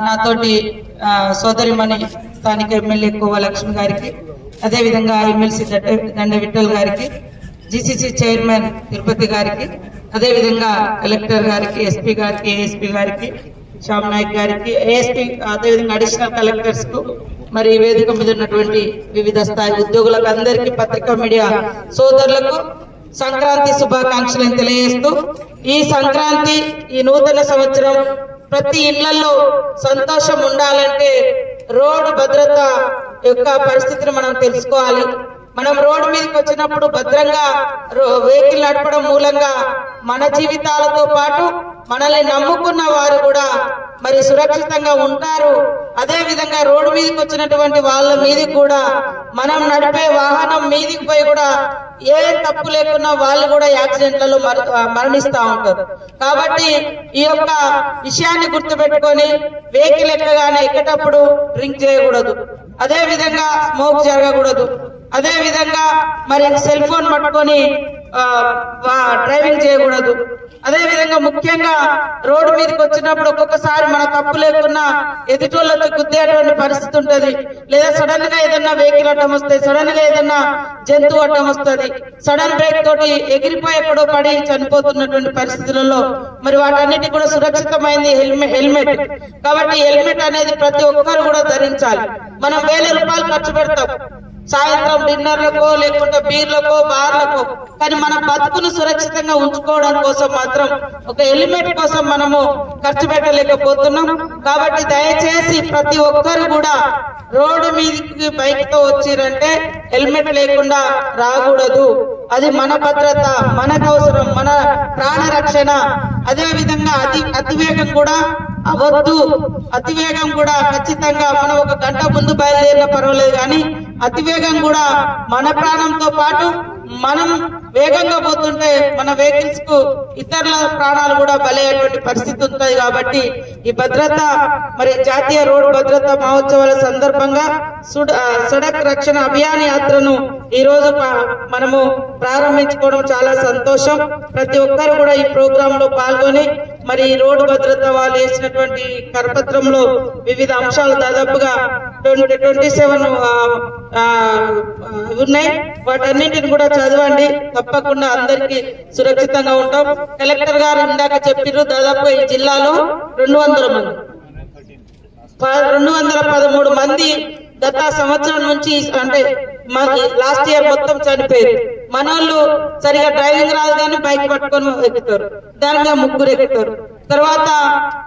నాతోటి సోదరిమణి స్థానిక ఎమ్మెల్యే కోవ లక్ష్మి గారికి, అదేవిధంగా ఎమ్మెల్సీ దండ విఠల్ గారికి, జీసీసీ చైర్మన్ తిరుపతి గారికి, అదేవిధంగా కలెక్టర్ గారికి, ఎస్పీ గారికి, ఏఎస్పీ గారికి, శ్యామ్ నాయక్ గారికి, ఏఎస్పీ, అదేవిధంగా అడిషనల్ కలెక్టర్స్ కు, మరి వేదిక మీద ఉన్నటువంటి వివిధ స్థాయి ఉద్యోగులకు అందరికీ, పత్రికా మీడియా సోదరులకు సంక్రాంతి శుభాకాంక్షలను తెలియజేస్తూ, ఈ సంక్రాంతి, ఈ నూతన సంవత్సరం ప్రతి ఇళ్లలో సంతోషం ఉండాలంటే రోడ్డు భద్రత యొక్క పరిస్థితిని మనం తెలుసుకోవాలి. మనం రోడ్డు మీదకి వచ్చినప్పుడు భద్రంగా వెహికల్ నడపడం మూలంగా మన జీవితాలతో పాటు మనల్ని నమ్ముకున్న వారు కూడా మరి సురక్షితంగా ఉంటారు. అదే విధంగా రోడ్డు మీదకి వచ్చినటువంటి వాళ్ళ మీదకి కూడా మనం నడిపే వాహనం మీదకి పోయి కూడా ఏ తప్పు లేకున్నా వాళ్ళు కూడా యాక్సిడెంట్లలో మరణిస్తూ ఉంటారు. కాబట్టి ఈ యొక్క విషయాన్ని గుర్తుపెట్టుకొని వెహికల్ ఎక్కగానే ఎక్కేటప్పుడు డ్రింక్ చేయకూడదు, అదే విధంగా స్మోక్ జరగకూడదు, అదే విధంగా మరి సెల్ ఫోన్ పట్టుకొని డ్రైవింగ్ చేయకూడదు. అదే విధంగా ముఖ్యంగా రోడ్డు మీదకి వచ్చినప్పుడు ఒక్కొక్కసారి మన తప్పు లేకున్నా ఎదుటోళ్ళకి గుద్దేటువంటి పరిస్థితి ఉంటది, లేదా సడన్ గా ఏదన్నా వెహికల్ అడ్డం వస్తాయి, సడన్ గా ఏదన్నా జంతువు అడ్డం వస్తుంది, సడన్ బ్రేక్ తోటి ఎగిరిపోయి ఎక్కడో పడి చనిపోతున్నటువంటి పరిస్థితులలో మరి వాటన్నిటి కూడా సురక్షితమైంది హెల్మెట్. కాబట్టి హెల్మెట్ అనేది ప్రతి ఒక్కరు కూడా ధరించాలి. మనం 1000 రూపాయలు ఖర్చు పెడతాం సాయంత్రం డిన్నర్లకో లేకుంటే బీర్లకో బార్లకో, కానీ మన బతుకును సురక్షితంగా ఉంచుకోవడం కోసం మాత్రం ఒక హెల్మెట్ కోసం మనము ఖర్చు పెట్టలేకపోతున్నాం. కాబట్టి దయచేసి ప్రతి ఒక్కరు కూడా రోడ్డు మీదకి బైక్ తో వచ్చిరంటే హెల్మెట్ లేకుండా రాకూడదు. అది మన భద్రత, మనకు అవసరం, మన ప్రాణ రక్షణ. అదే విధంగా అతివేగం కూడా అవద్దు. అతివేగం కూడా ఖచ్చితంగా మనం 1 గంట ముందు బయలుదేరినా పర్వాలేదు, కానీ అతివేగం కూడా మన ప్రాణంతో పాటు మనం వేగంగా పోతుంటే మన వెహికల్స్ కు ఇతరుల ప్రాణాలు కూడా బలయ్యేటువంటి పరిస్థితి ఉంటుంది. కాబట్టి ఈ భద్రత మరి జాతీయ రోడ్డు భద్రతా మహోత్సవాల సందర్భంగా సడక్ రక్షణ అభియాన్ యాత్రను ఈ రోజు మనము ప్రారంభించుకోవడం చాలా సంతోషం. ప్రతి ఒక్కరు కూడా ఈ ప్రోగ్రామ్ లో పాల్గొని మరి ఈ రోడ్డు భద్రత వాళ్ళు వేసినటువంటి కరపత్రంలో వివిధ అంశాలు దాదాపుగా 27 ఉన్నాయి. వాటన్నింటిని కూడా చదవండి, తప్పకుండా అందరికి సురక్షితంగా ఉంటాం. కలెక్టర్ గారు ఇందాక చెప్పారు, దాదాపుగా ఈ జిల్లాలో 200 మంది 213 మంది గత సంవత్సరం నుంచి, అంటే లాస్ట్ ఇయర్ మొత్తం చనిపోయారు. మనోళ్ళు సరిగా డ్రైవింగ్ రాదు కానీ బైక్ పట్టుకొని ఎక్కుతారు, దాని మీద 3 ఎక్కుతారు. తర్వాత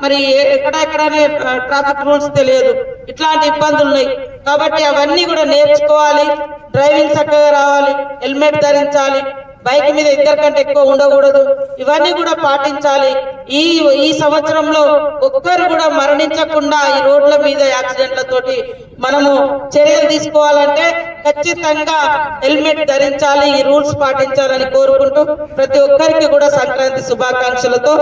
మరి ఎక్కడెక్కడనే ట్రాఫిక్ రూల్స్ తెలియదు, ఇట్లాంటి ఇబ్బందులు ఉన్నాయి. కాబట్టి అవన్నీ కూడా నేర్చుకోవాలి, డ్రైవింగ్ చక్కగా రావాలి, హెల్మెట్ ధరించాలి, బైక్ మీద 2 కంటే ఎక్కువ ఉండకూడదు, ఇవన్నీ కూడా పాటించాలి. ఈ సంవత్సరంలో ఒక్కరు కూడా మరణించకుండా ఈ రోడ్ల మీద యాక్సిడెంట్లతోటి మనము చర్యలు తీసుకోవాలంటే ఖచ్చితంగా హెల్మెట్ ధరించాలి, ఈ రూల్స్ పాటించాలని కోరుకుంటూ ప్రతి ఒక్కరికి కూడా సంక్రాంతి శుభాకాంక్షలతో